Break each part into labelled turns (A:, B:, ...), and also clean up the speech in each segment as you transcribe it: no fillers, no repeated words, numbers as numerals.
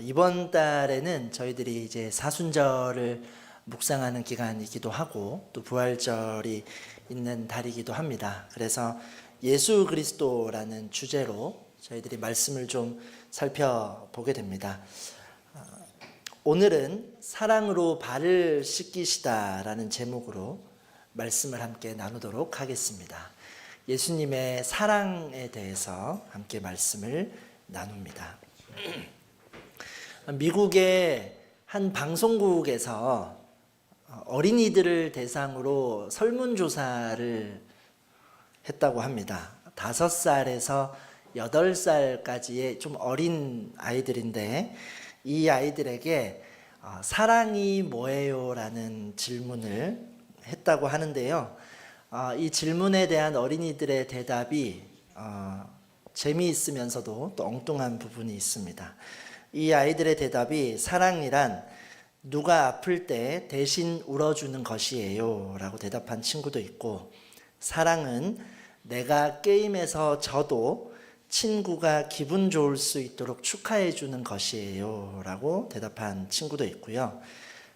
A: 이번 달에는 저희들이 이제 사순절을 묵상하는 기간이기도 하고 또 부활절이 있는 달이기도 합니다. 그래서 예수 그리스도라는 주제로 저희들이 말씀을 좀 살펴보게 됩니다. 오늘은 사랑으로 발을 씻기시다라는 제목으로 말씀을 함께 나누도록 하겠습니다. 예수님의 사랑에 대해서 함께 말씀을 나눕니다. 미국의 한 방송국에서 어린이들을 대상으로 설문조사를 했다고 합니다. 5살에서 8살까지의 좀 어린 아이들인데 이 아이들에게 사랑이 뭐예요? 라는 질문을 했다고 하는데요. 이 질문에 대한 어린이들의 대답이 재미있으면서도 또 엉뚱한 부분이 있습니다. 이 아이들의 대답이 사랑이란 누가 아플 때 대신 울어주는 것이에요 라고 대답한 친구도 있고, 사랑은 내가 게임에서 져도 친구가 기분 좋을 수 있도록 축하해 주는 것이에요 라고 대답한 친구도 있고요.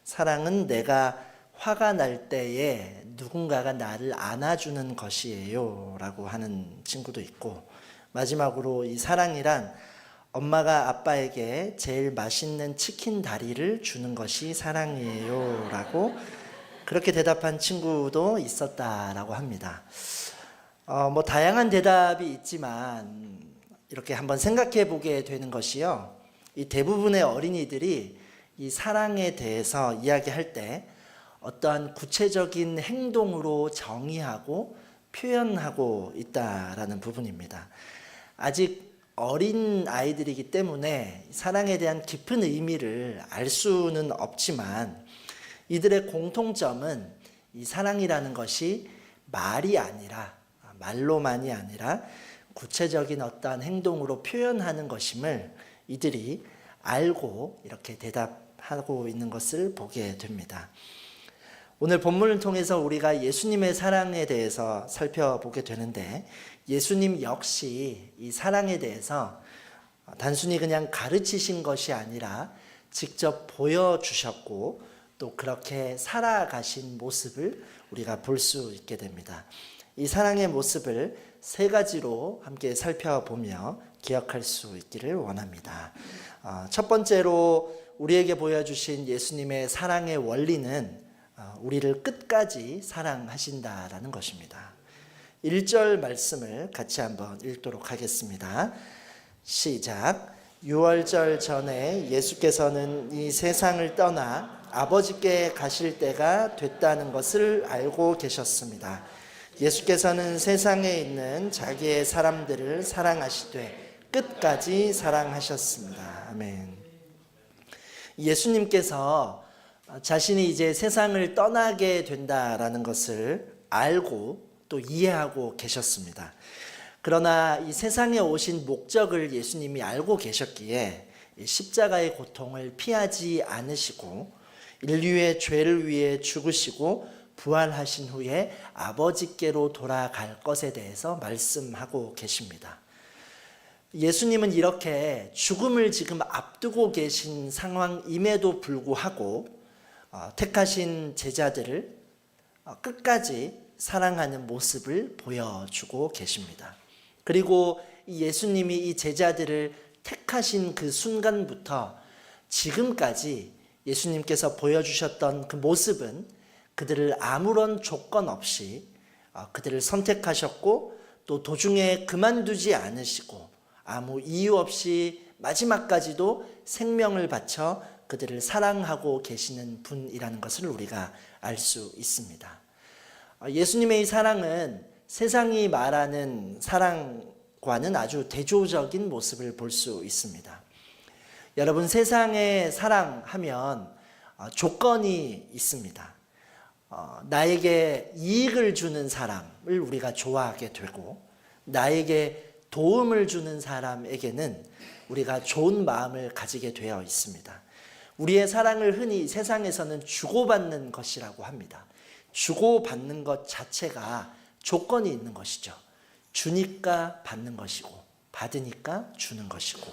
A: 사랑은 내가 화가 날 때에 누군가가 나를 안아주는 것이에요 라고 하는 친구도 있고, 마지막으로 이 사랑이란 엄마가 아빠에게 제일 맛있는 치킨 다리를 주는 것이 사랑이에요 라고 그렇게 대답한 친구도 있었다라고 합니다. 다양한 대답이 있지만 이렇게 한번 생각해 보게 되는 것이요, 이 대부분의 어린이들이 이 사랑에 대해서 이야기할 때 어떠한 구체적인 행동으로 정의하고 표현하고 있다라는 부분입니다. 아직 어린 아이들이기 때문에 사랑에 대한 깊은 의미를 알 수는 없지만 이들의 공통점은 이 사랑이라는 것이 말이 아니라, 말로만이 아니라 구체적인 어떠한 행동으로 표현하는 것임을 이들이 알고 이렇게 대답하고 있는 것을 보게 됩니다. 오늘 본문을 통해서 우리가 예수님의 사랑에 대해서 살펴보게 되는데, 예수님 역시 이 사랑에 대해서 단순히 그냥 가르치신 것이 아니라 직접 보여주셨고 또 그렇게 살아가신 모습을 우리가 볼 수 있게 됩니다. 이 사랑의 모습을 3가지로 함께 살펴보며 기억할 수 있기를 원합니다. 첫 번째로 우리에게 보여주신 예수님의 사랑의 원리는 우리를 끝까지 사랑하신다라는 것입니다. 1절 말씀을 같이 한번 읽도록 하겠습니다. 시작. 6월절 전에 예수께서는 이 세상을 떠나 아버지께 가실 때가 됐다는 것을 알고 계셨습니다. 예수께서는 세상에 있는 자기의 사람들을 사랑하시되 끝까지 사랑하셨습니다. 아멘. 예수님께서 자신이 이제 세상을 떠나게 된다라는 것을 알고 또 이해하고 계셨습니다. 그러나 이 세상에 오신 목적을 예수님이 알고 계셨기에 십자가의 고통을 피하지 않으시고 인류의 죄를 위해 죽으시고 부활하신 후에 아버지께로 돌아갈 것에 대해서 말씀하고 계십니다. 예수님은 이렇게 죽음을 지금 앞두고 계신 상황임에도 불구하고 택하신 제자들을 끝까지 사랑하는 모습을 보여주고 계십니다. 그리고 예수님이 이 제자들을 택하신 그 순간부터 지금까지 예수님께서 보여주셨던 그 모습은 그들을 아무런 조건 없이 그들을 선택하셨고 또 도중에 그만두지 않으시고 아무 이유 없이 마지막까지도 생명을 바쳐 그들을 사랑하고 계시는 분이라는 것을 우리가 알 수 있습니다. 예수님의 이 사랑은 세상이 말하는 사랑과는 아주 대조적인 모습을 볼 수 있습니다. 여러분, 세상의 사랑하면 조건이 있습니다. 나에게 이익을 주는 사람을 우리가 좋아하게 되고 나에게 도움을 주는 사람에게는 우리가 좋은 마음을 가지게 되어 있습니다. 우리의 사랑을 흔히 세상에서는 주고받는 것이라고 합니다. 주고받는 것 자체가 조건이 있는 것이죠. 주니까 받는 것이고 받으니까 주는 것이고,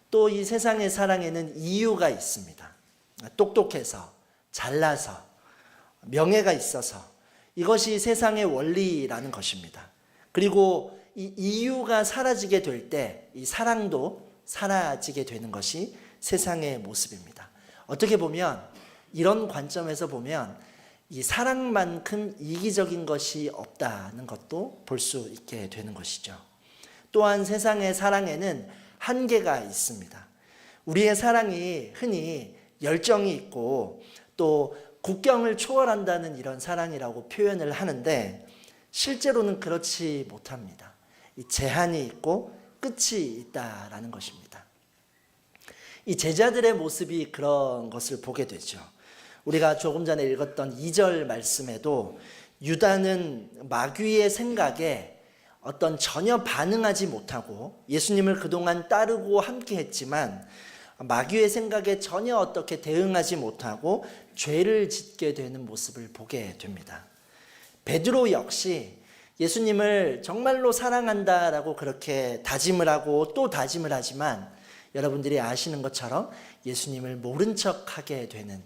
A: 또 이 세상의 사랑에는 이유가 있습니다. 똑똑해서, 잘나서, 명예가 있어서, 이것이 세상의 원리라는 것입니다. 그리고 이 이유가 사라지게 될 때 이 사랑도 사라지게 되는 것이 세상의 모습입니다. 어떻게 보면 이런 관점에서 보면 이 사랑만큼 이기적인 것이 없다는 것도 볼 수 있게 되는 것이죠. 또한 세상의 사랑에는 한계가 있습니다. 우리의 사랑이 흔히 열정이 있고 또 국경을 초월한다는 이런 사랑이라고 표현을 하는데 실제로는 그렇지 못합니다. 이 제한이 있고 끝이 있다라는 것입니다. 이 제자들의 모습이 그런 것을 보게 되죠. 우리가 조금 전에 읽었던 2절 말씀에도 유다는 마귀의 생각에 어떤 전혀 반응하지 못하고 예수님을 그동안 따르고 함께 했지만 마귀의 생각에 전혀 어떻게 대응하지 못하고 죄를 짓게 되는 모습을 보게 됩니다. 베드로 역시 예수님을 정말로 사랑한다라고 그렇게 다짐을 하고 또 다짐을 하지만 여러분들이 아시는 것처럼 예수님을 모른 척하게 되는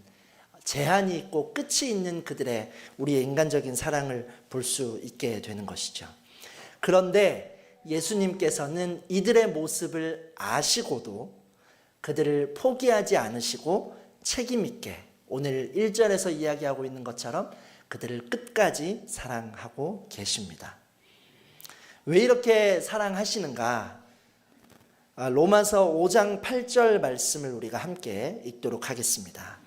A: 제한이 있고 끝이 있는 그들의 우리의 인간적인 사랑을 볼 수 있게 되는 것이죠. 그런데 예수님께서는 이들의 모습을 아시고도 그들을 포기하지 않으시고 책임 있게 오늘 1절에서 이야기하고 있는 것처럼 그들을 끝까지 사랑하고 계십니다. 왜 이렇게 사랑하시는가? 로마서 5장 8절 말씀을 우리가 함께 읽도록 하겠습니다.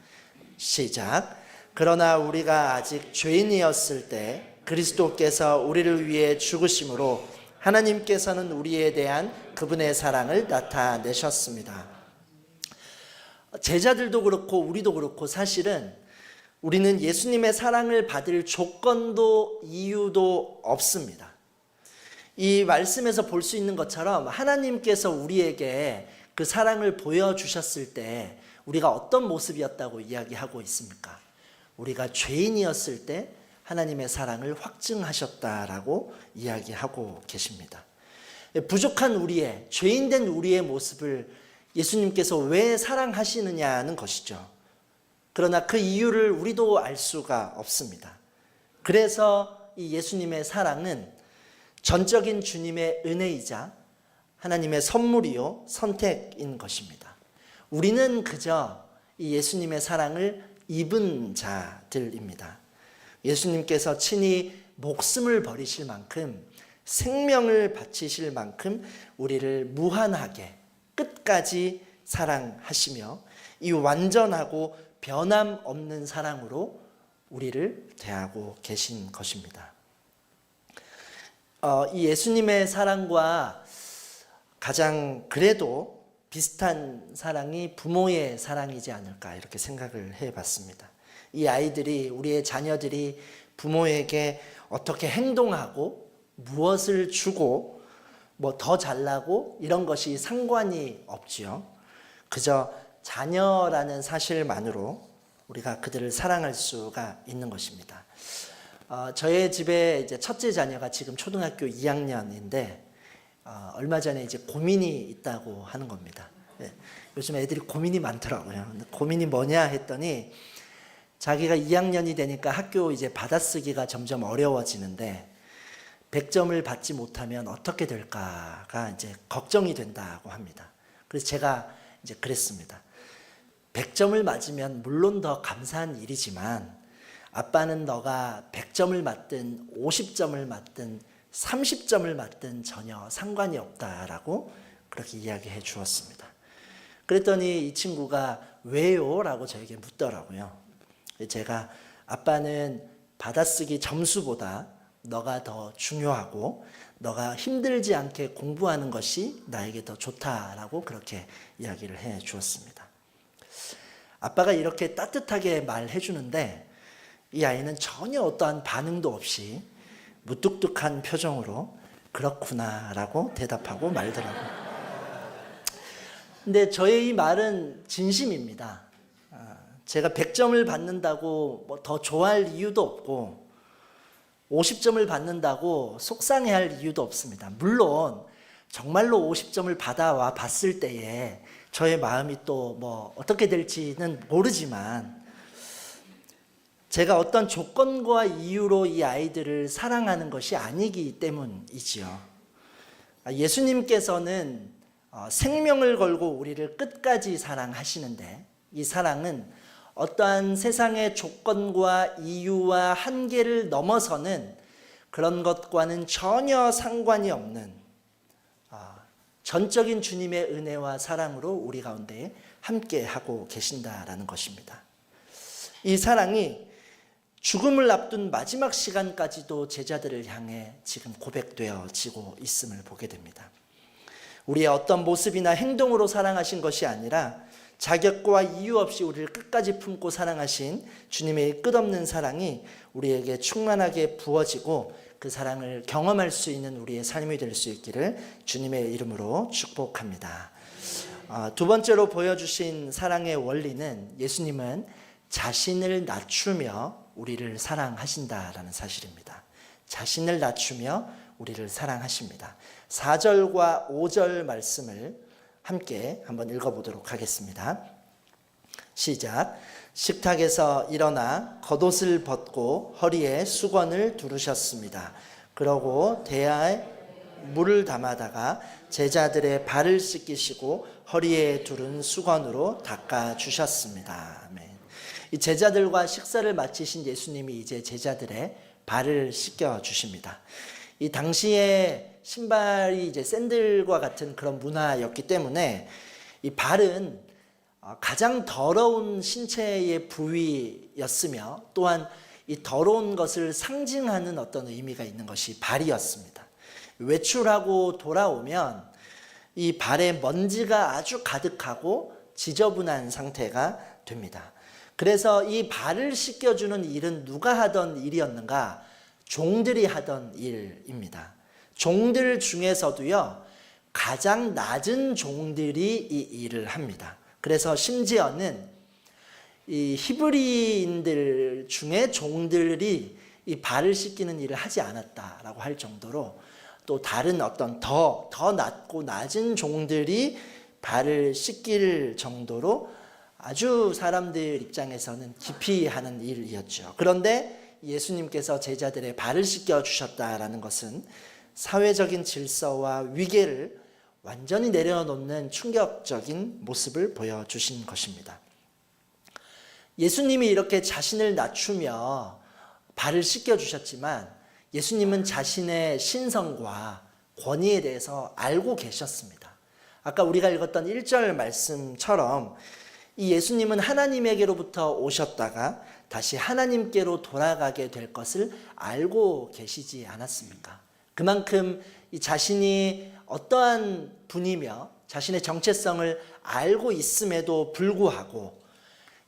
A: 시작. 그러나 우리가 아직 죄인이었을 때 그리스도께서 우리를 위해 죽으심으로 하나님께서는 우리에 대한 그분의 사랑을 나타내셨습니다. 제자들도 그렇고 우리도 그렇고 사실은 우리는 예수님의 사랑을 받을 조건도 이유도 없습니다. 이 말씀에서 볼 수 있는 것처럼 하나님께서 우리에게 그 사랑을 보여주셨을 때 우리가 어떤 모습이었다고 이야기하고 있습니까? 우리가 죄인이었을 때 하나님의 사랑을 확증하셨다라고 이야기하고 계십니다. 부족한 우리의, 죄인된 우리의 모습을 예수님께서 왜 사랑하시느냐는 것이죠. 그러나 그 이유를 우리도 알 수가 없습니다. 그래서 이 예수님의 사랑은 전적인 주님의 은혜이자 하나님의 선물이요 선택인 것입니다. 우리는 그저 이 예수님의 사랑을 입은 자들입니다. 예수님께서 친히 목숨을 버리실 만큼 생명을 바치실 만큼 우리를 무한하게 끝까지 사랑하시며 이 완전하고 변함없는 사랑으로 우리를 대하고 계신 것입니다. 이 예수님의 사랑과 가장 그래도 비슷한 사랑이 부모의 사랑이지 않을까 이렇게 생각을 해봤습니다. 이 아이들이, 우리의 자녀들이 부모에게 어떻게 행동하고 무엇을 주고 뭐 더 잘나고 이런 것이 상관이 없지요. 그저 자녀라는 사실만으로 우리가 그들을 사랑할 수가 있는 것입니다. 저의 집에 이제 첫째 자녀가 지금 초등학교 2학년인데 얼마 전에 이제 고민이 있다고 하는 겁니다. 요즘 애들이 고민이 많더라고요. 고민이 뭐냐 했더니 자기가 2학년이 되니까 학교 이제 받아쓰기가 점점 어려워지는데 100점을 받지 못하면 어떻게 될까가 이제 걱정이 된다고 합니다. 그래서 제가 이제 그랬습니다. 100점을 맞으면 물론 더 감사한 일이지만 아빠는 너가 100점을 맞든 50점을 맞든 30점을 맞든 전혀 상관이 없다라고 그렇게 이야기해 주었습니다. 그랬더니 이 친구가 왜요? 라고 저에게 묻더라고요. 제가 아빠는 받아쓰기 점수보다 너가 더 중요하고 너가 힘들지 않게 공부하는 것이 나에게 더 좋다라고 그렇게 이야기를 해 주었습니다. 아빠가 이렇게 따뜻하게 말해 주는데 이 아이는 전혀 어떠한 반응도 없이 무뚝뚝한 표정으로 그렇구나라고 대답하고 말더라고요. 근데 저의 이 말은 진심입니다. 제가 100점을 받는다고 뭐 더 좋아할 이유도 없고 50점을 받는다고 속상해할 이유도 없습니다. 물론 정말로 50점을 받아와 봤을 때에 저의 마음이 또 어떻게 될지는 모르지만, 제가 어떤 조건과 이유로 이 아이들을 사랑하는 것이 아니기 때문이지요. 예수님께서는 생명을 걸고 우리를 끝까지 사랑하시는데, 이 사랑은 어떠한 세상의 조건과 이유와 한계를 넘어서는 그런 것과는 전혀 상관이 없는 전적인 주님의 은혜와 사랑으로 우리 가운데 함께 하고 계신다라는 것입니다. 이 사랑이 죽음을 앞둔 마지막 시간까지도 제자들을 향해 지금 고백되어지고 있음을 보게 됩니다. 우리의 어떤 모습이나 행동으로 사랑하신 것이 아니라 자격과 이유 없이 우리를 끝까지 품고 사랑하신 주님의 끝없는 사랑이 우리에게 충만하게 부어지고 그 사랑을 경험할 수 있는 우리의 삶이 될 수 있기를 주님의 이름으로 축복합니다. 두 번째로 보여주신 사랑의 원리는, 예수님은 자신을 낮추며 우리를 사랑하신다라는 사실입니다. 자신을 낮추며 우리를 사랑하십니다. 4절과 5절 말씀을 함께 한번 읽어보도록 하겠습니다. 시작. 식탁에서 일어나 겉옷을 벗고 허리에 수건을 두르셨습니다. 그러고 대야에 물을 담아다가 제자들의 발을 씻기시고 허리에 두른 수건으로 닦아주셨습니다. 아멘. 이 제자들과 식사를 마치신 예수님이 이제 제자들의 발을 씻겨주십니다. 이 당시에 신발이 이제 샌들과 같은 그런 문화였기 때문에 이 발은 가장 더러운 신체의 부위였으며, 또한 이 더러운 것을 상징하는 어떤 의미가 있는 것이 발이었습니다. 외출하고 돌아오면 이 발에 먼지가 아주 가득하고 지저분한 상태가 됩니다. 그래서 이 발을 씻겨주는 일은 누가 하던 일이었는가? 종들이 하던 일입니다. 종들 중에서도요, 가장 낮은 종들이 이 일을 합니다. 그래서 심지어는 이 히브리인들 중에 종들이 이 발을 씻기는 일을 하지 않았다라고 할 정도로, 또 다른 어떤 더 낮고 낮은 종들이 발을 씻길 정도로 아주 사람들 입장에서는 기피 하는 일이었죠. 그런데 예수님께서 제자들의 발을 씻겨 주셨다라는 것은 사회적인 질서와 위계를 완전히 내려놓는 충격적인 모습을 보여주신 것입니다. 예수님이 이렇게 자신을 낮추며 발을 씻겨주셨지만, 예수님은 자신의 신성과 권위에 대해서 알고 계셨습니다. 아까 우리가 읽었던 1절 말씀처럼 이 예수님은 하나님에게로부터 오셨다가 다시 하나님께로 돌아가게 될 것을 알고 계시지 않았습니까? 그만큼 이 자신이 어떠한 분이며 자신의 정체성을 알고 있음에도 불구하고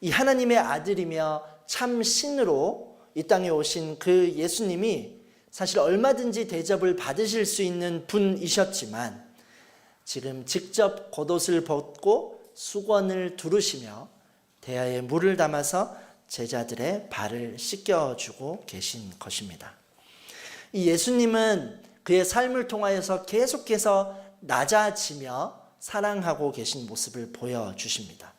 A: 이 하나님의 아들이며 참 신으로 이 땅에 오신 그 예수님이 사실 얼마든지 대접을 받으실 수 있는 분이셨지만, 지금 직접 겉옷을 벗고 수건을 두르시며 대야에 물을 담아서 제자들의 발을 씻겨주고 계신 것입니다. 이 예수님은 그의 삶을 통하여서 계속해서 낮아지며 사랑하고 계신 모습을 보여주십니다.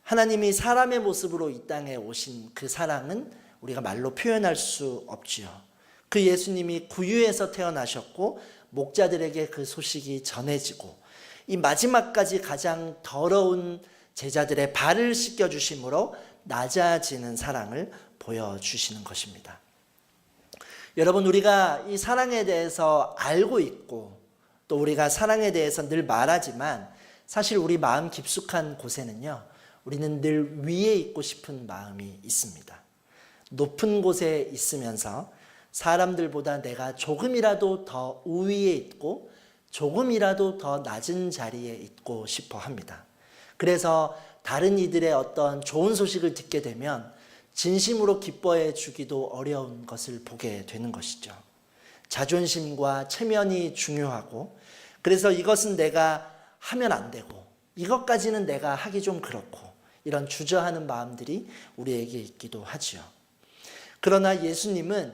A: 하나님이 사람의 모습으로 이 땅에 오신 그 사랑은 우리가 말로 표현할 수 없지요. 그 예수님이 구유에서 태어나셨고 목자들에게 그 소식이 전해지고 이 마지막까지 가장 더러운 제자들의 발을 씻겨주심으로 낮아지는 사랑을 보여주시는 것입니다. 여러분, 우리가 이 사랑에 대해서 알고 있고 또 우리가 사랑에 대해서 늘 말하지만, 사실 우리 마음 깊숙한 곳에는요, 우리는 늘 위에 있고 싶은 마음이 있습니다. 높은 곳에 있으면서 사람들보다 내가 조금이라도 더 우위에 있고 조금이라도 더 낮은 자리에 있고 싶어 합니다. 그래서 다른 이들의 어떤 좋은 소식을 듣게 되면 진심으로 기뻐해 주기도 어려운 것을 보게 되는 것이죠. 자존심과 체면이 중요하고, 그래서 이것은 내가 하면 안 되고 이것까지는 내가 하기 좀 그렇고, 이런 주저하는 마음들이 우리에게 있기도 하지요. 그러나 예수님은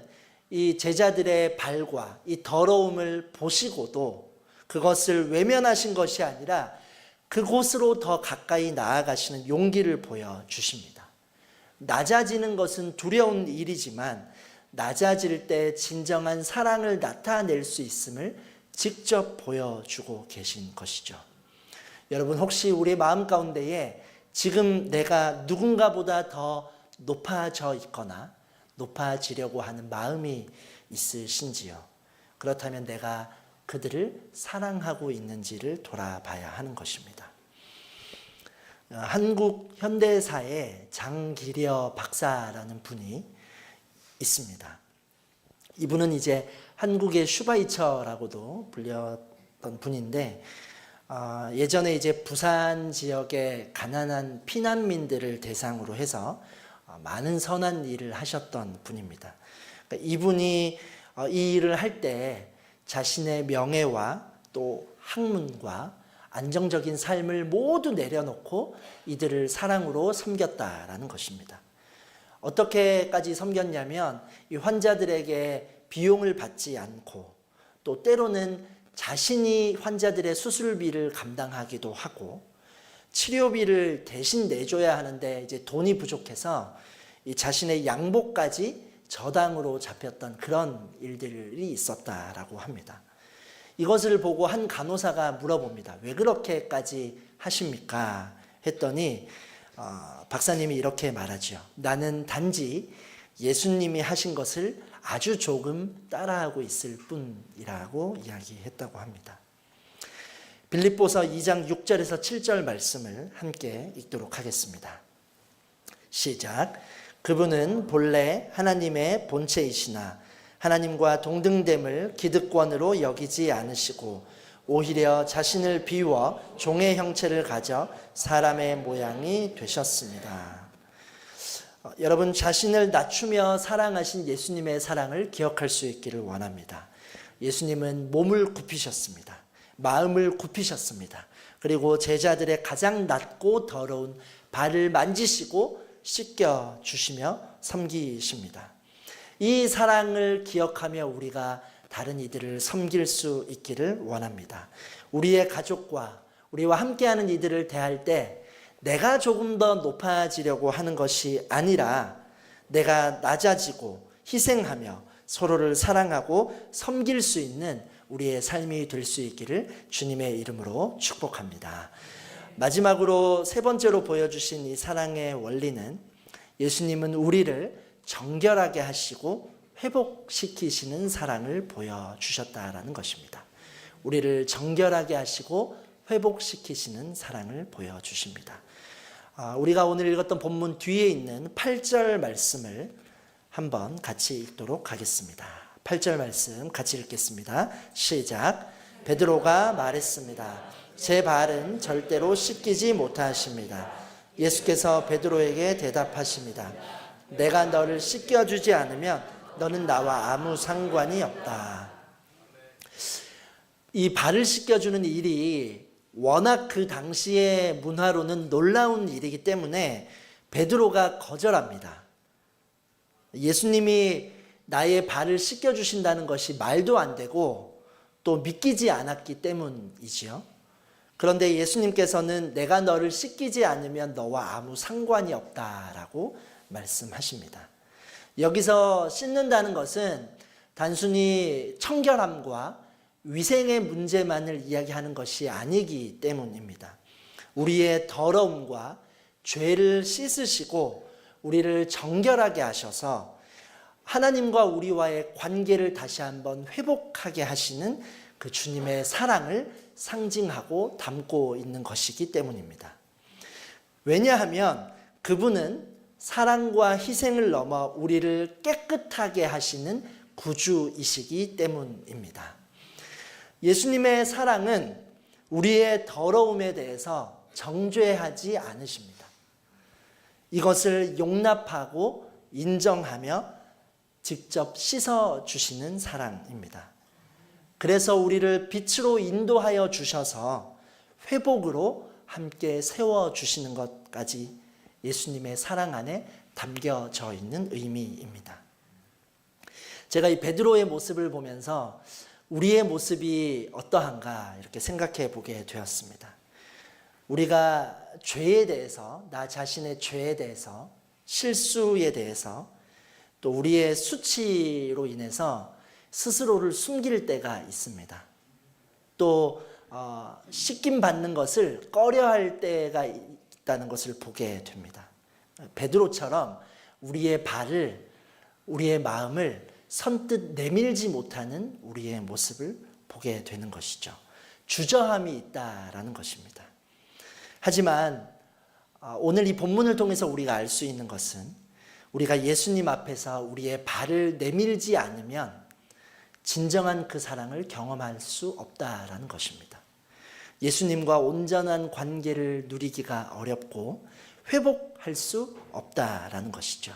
A: 이 제자들의 발과 이 더러움을 보시고도 그것을 외면하신 것이 아니라 그곳으로 더 가까이 나아가시는 용기를 보여주십니다. 낮아지는 것은 두려운 일이지만 낮아질 때 진정한 사랑을 나타낼 수 있음을 직접 보여주고 계신 것이죠. 여러분, 혹시 우리 마음 가운데에 지금 내가 누군가보다 더 높아져 있거나 높아지려고 하는 마음이 있으신지요? 그렇다면 내가 그들을 사랑하고 있는지를 돌아봐야 하는 것입니다. 한국 현대사에 장기려 박사라는 분이 있습니다. 이분은 이제 한국의 슈바이처라고도 불렸던 분인데, 예전에 이제 부산 지역의 가난한 피난민들을 대상으로 해서 많은 선한 일을 하셨던 분입니다. 그러니까 이분이 이 일을 할 때 자신의 명예와 또 학문과 안정적인 삶을 모두 내려놓고 이들을 사랑으로 섬겼다라는 것입니다. 어떻게까지 섬겼냐면 이 환자들에게 비용을 받지 않고 또 때로는 자신이 환자들의 수술비를 감당하기도 하고 치료비를 대신 내줘야 하는데 이제 돈이 부족해서 이 자신의 양복까지 저당으로 잡혔던 그런 일들이 있었다라고 합니다. 이것을 보고 한 간호사가 물어봅니다. 왜 그렇게까지 하십니까? 했더니 박사님이 이렇게 말하죠. 나는 단지 예수님이 하신 것을 아주 조금 따라하고 있을 뿐이라고 이야기했다고 합니다. 빌립보서 2장 6절에서 7절 말씀을 함께 읽도록 하겠습니다. 시작. 그분은 본래 하나님의 본체이시나 하나님과 동등됨을 기득권으로 여기지 않으시고 오히려 자신을 비워 종의 형체를 가져 사람의 모양이 되셨습니다. 여러분, 자신을 낮추며 사랑하신 예수님의 사랑을 기억할 수 있기를 원합니다. 예수님은 몸을 굽히셨습니다. 마음을 굽히셨습니다. 그리고 제자들의 가장 낮고 더러운 발을 만지시고 씻겨주시며 섬기십니다. 이 사랑을 기억하며 우리가 다른 이들을 섬길 수 있기를 원합니다. 우리의 가족과 우리와 함께하는 이들을 대할 때 내가 조금 더 높아지려고 하는 것이 아니라 내가 낮아지고 희생하며 서로를 사랑하고 섬길 수 있는 우리의 삶이 될 수 있기를 주님의 이름으로 축복합니다. 마지막으로 세 번째로 보여주신 이 사랑의 원리는 예수님은 우리를 정결하게 하시고 회복시키시는 사랑을 보여주셨다라는 것입니다. 우리를 정결하게 하시고 회복시키시는 사랑을 보여주십니다. 우리가 오늘 읽었던 본문 뒤에 있는 8절 말씀을 한번 같이 읽도록 하겠습니다. 8절 말씀 같이 읽겠습니다. 시작. 베드로가 말했습니다. 제 발은 절대로 씻기지 못하십니다. 예수께서 베드로에게 대답하십니다. 내가 너를 씻겨주지 않으면 너는 나와 아무 상관이 없다. 이 발을 씻겨주는 일이 워낙 그 당시의 문화로는 놀라운 일이기 때문에 베드로가 거절합니다. 예수님이 나의 발을 씻겨주신다는 것이 말도 안 되고 또 믿기지 않았기 때문이지요. 그런데 예수님께서는 내가 너를 씻기지 않으면 너와 아무 상관이 없다라고 말씀하십니다. 여기서 씻는다는 것은 단순히 청결함과 위생의 문제만을 이야기하는 것이 아니기 때문입니다. 우리의 더러움과 죄를 씻으시고 우리를 정결하게 하셔서 하나님과 우리와의 관계를 다시 한번 회복하게 하시는 그 주님의 사랑을 상징하고 담고 있는 것이기 때문입니다. 왜냐하면 그분은 사랑과 희생을 넘어 우리를 깨끗하게 하시는 구주이시기 때문입니다. 예수님의 사랑은 우리의 더러움에 대해서 정죄하지 않으십니다. 이것을 용납하고 인정하며 직접 씻어주시는 사랑입니다. 그래서 우리를 빛으로 인도하여 주셔서 회복으로 함께 세워주시는 것까지 예수님의 사랑 안에 담겨져 있는 의미입니다. 제가 이 베드로의 모습을 보면서 우리의 모습이 어떠한가 이렇게 생각해 보게 되었습니다. 우리가 죄에 대해서, 나 자신의 죄에 대해서, 실수에 대해서, 또 우리의 수치로 인해서 스스로를 숨길 때가 있습니다. 또 씻김 받는 것을 꺼려할 때가 있다는 것을 보게 됩니다. 베드로처럼 우리의 발을, 우리의 마음을 선뜻 내밀지 못하는 우리의 모습을 보게 되는 것이죠. 주저함이 있다라는 것입니다. 하지만 오늘 이 본문을 통해서 우리가 알 수 있는 것은 우리가 예수님 앞에서 우리의 발을 내밀지 않으면 진정한 그 사랑을 경험할 수 없다라는 것입니다. 예수님과 온전한 관계를 누리기가 어렵고 회복할 수 없다라는 것이죠.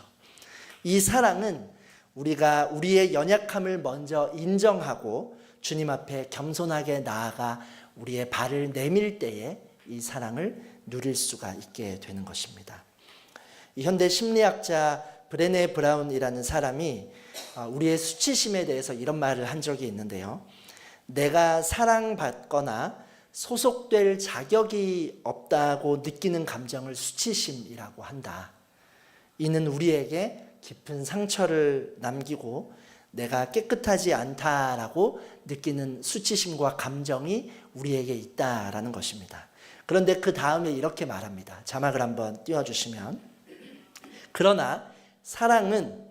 A: 이 사랑은 우리가 우리의 연약함을 먼저 인정하고 주님 앞에 겸손하게 나아가 우리의 발을 내밀 때에 이 사랑을 누릴 수가 있게 되는 것입니다. 이 현대 심리학자 브레네 브라운이라는 사람이 우리의 수치심에 대해서 이런 말을 한 적이 있는데요. 내가 사랑받거나 소속될 자격이 없다고 느끼는 감정을 수치심이라고 한다. 이는 우리에게 깊은 상처를 남기고 내가 깨끗하지 않다라고 느끼는 수치심과 감정이 우리에게 있다라는 것입니다. 그런데 그 다음에 이렇게 말합니다. 자막을 한번 띄워주시면, 그러나 사랑은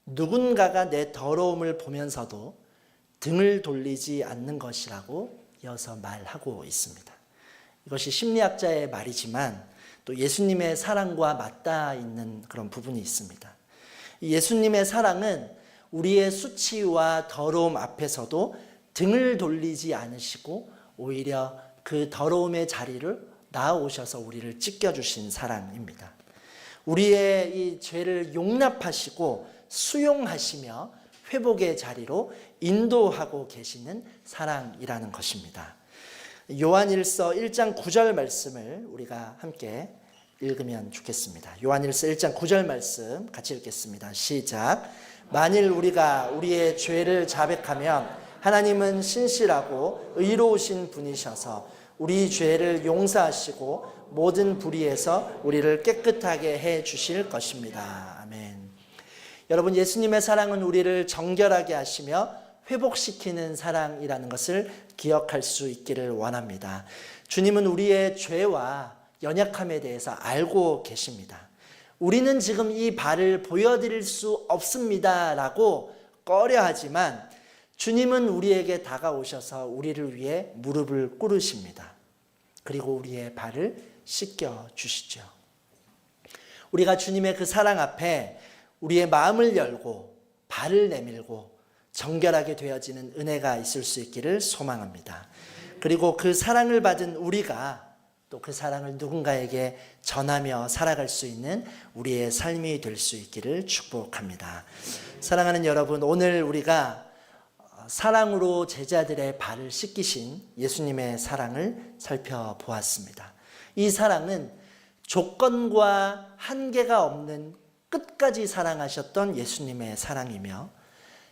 A: 누군가가 내 더러움을 보면서도 등을 돌리지 않는 것이라고 이어서 말하고 있습니다. 이것이 심리학자의 말이지만 또 예수님의 사랑과 맞닿아 있는 그런 부분이 있습니다. 예수님의 사랑은 우리의 수치와 더러움 앞에서도 등을 돌리지 않으시고 오히려 그 더러움의 자리를 나아오셔서 우리를 찢겨주신 사랑입니다. 우리의 이 죄를 용납하시고 수용하시며 회복의 자리로 인도하고 계시는 사랑이라는 것입니다. 요한일서 1장 9절 말씀을 우리가 함께 읽으면 좋겠습니다. 요한일서 1장 9절 말씀 같이 읽겠습니다. 시작. 만일 우리가 우리의 죄를 자백하면 하나님은 신실하고 의로우신 분이셔서 우리 죄를 용서하시고 모든 불의에서 우리를 깨끗하게 해 주실 것입니다. 아멘. 여러분, 예수님의 사랑은 우리를 정결하게 하시며 회복시키는 사랑이라는 것을 기억할 수 있기를 원합니다. 주님은 우리의 죄와 연약함에 대해서 알고 계십니다. 우리는 지금 이 발을 보여드릴 수 없습니다 라고 꺼려하지만 주님은 우리에게 다가오셔서 우리를 위해 무릎을 꿇으십니다. 그리고 우리의 발을 씻겨 주시죠. 우리가 주님의 그 사랑 앞에 우리의 마음을 열고 발을 내밀고 정결하게 되어지는 은혜가 있을 수 있기를 소망합니다. 그리고 그 사랑을 받은 우리가 또 그 사랑을 누군가에게 전하며 살아갈 수 있는 우리의 삶이 될 수 있기를 축복합니다. 사랑하는 여러분, 오늘 우리가 사랑으로 제자들의 발을 씻기신 예수님의 사랑을 살펴보았습니다. 이 사랑은 조건과 한계가 없는 끝까지 사랑하셨던 예수님의 사랑이며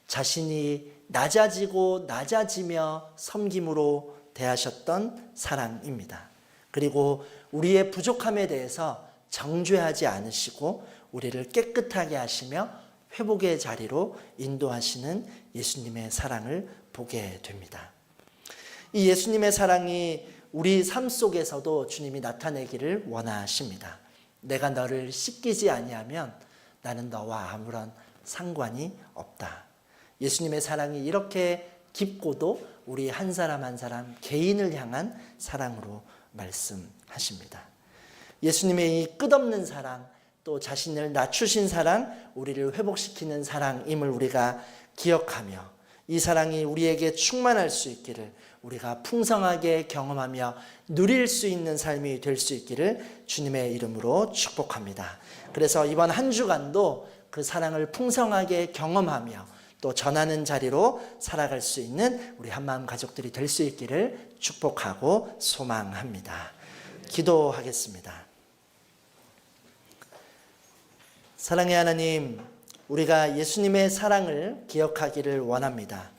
A: 자신이 낮아지고 낮아지며 섬김으로 대하셨던 사랑입니다. 그리고 우리의 부족함에 대해서 정죄하지 않으시고 우리를 깨끗하게 하시며 회복의 자리로 인도하시는 예수님의 사랑을 보게 됩니다. 이 예수님의 사랑이 우리 삶 속에서도 주님이 나타내기를 원하십니다. 내가 너를 씻기지 아니하면 나는 너와 아무런 상관이 없다. 예수님의 사랑이 이렇게 깊고도 우리 한 사람 한 사람 개인을 향한 사랑으로 말씀하십니다. 예수님의 이 끝없는 사랑, 또 자신을 낮추신 사랑, 우리를 회복시키는 사랑임을 우리가 기억하며 이 사랑이 우리에게 충만할 수 있기를, 우리가 풍성하게 경험하며 누릴 수 있는 삶이 될 수 있기를 주님의 이름으로 축복합니다. 그래서 이번 한 주간도 그 사랑을 풍성하게 경험하며 또 전하는 자리로 살아갈 수 있는 우리 한마음 가족들이 될 수 있기를 축복하고 소망합니다. 기도하겠습니다. 사랑의 하나님, 우리가 예수님의 사랑을 기억하기를 원합니다.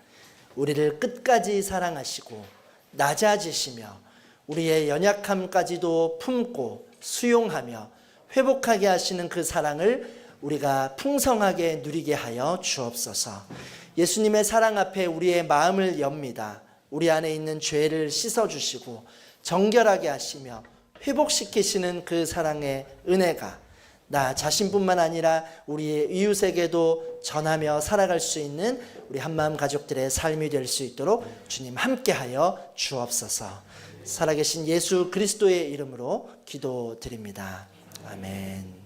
A: 우리를 끝까지 사랑하시고 낮아지시며 우리의 연약함까지도 품고 수용하며 회복하게 하시는 그 사랑을 우리가 풍성하게 누리게 하여 주옵소서. 예수님의 사랑 앞에 우리의 마음을 엽니다. 우리 안에 있는 죄를 씻어주시고 정결하게 하시며 회복시키시는 그 사랑의 은혜가 나 자신뿐만 아니라 우리의 이웃에게도 전하며 살아갈 수 있는 우리 한마음 가족들의 삶이 될 수 있도록 주님 함께하여 주옵소서. 살아계신 예수 그리스도의 이름으로 기도드립니다. 아멘.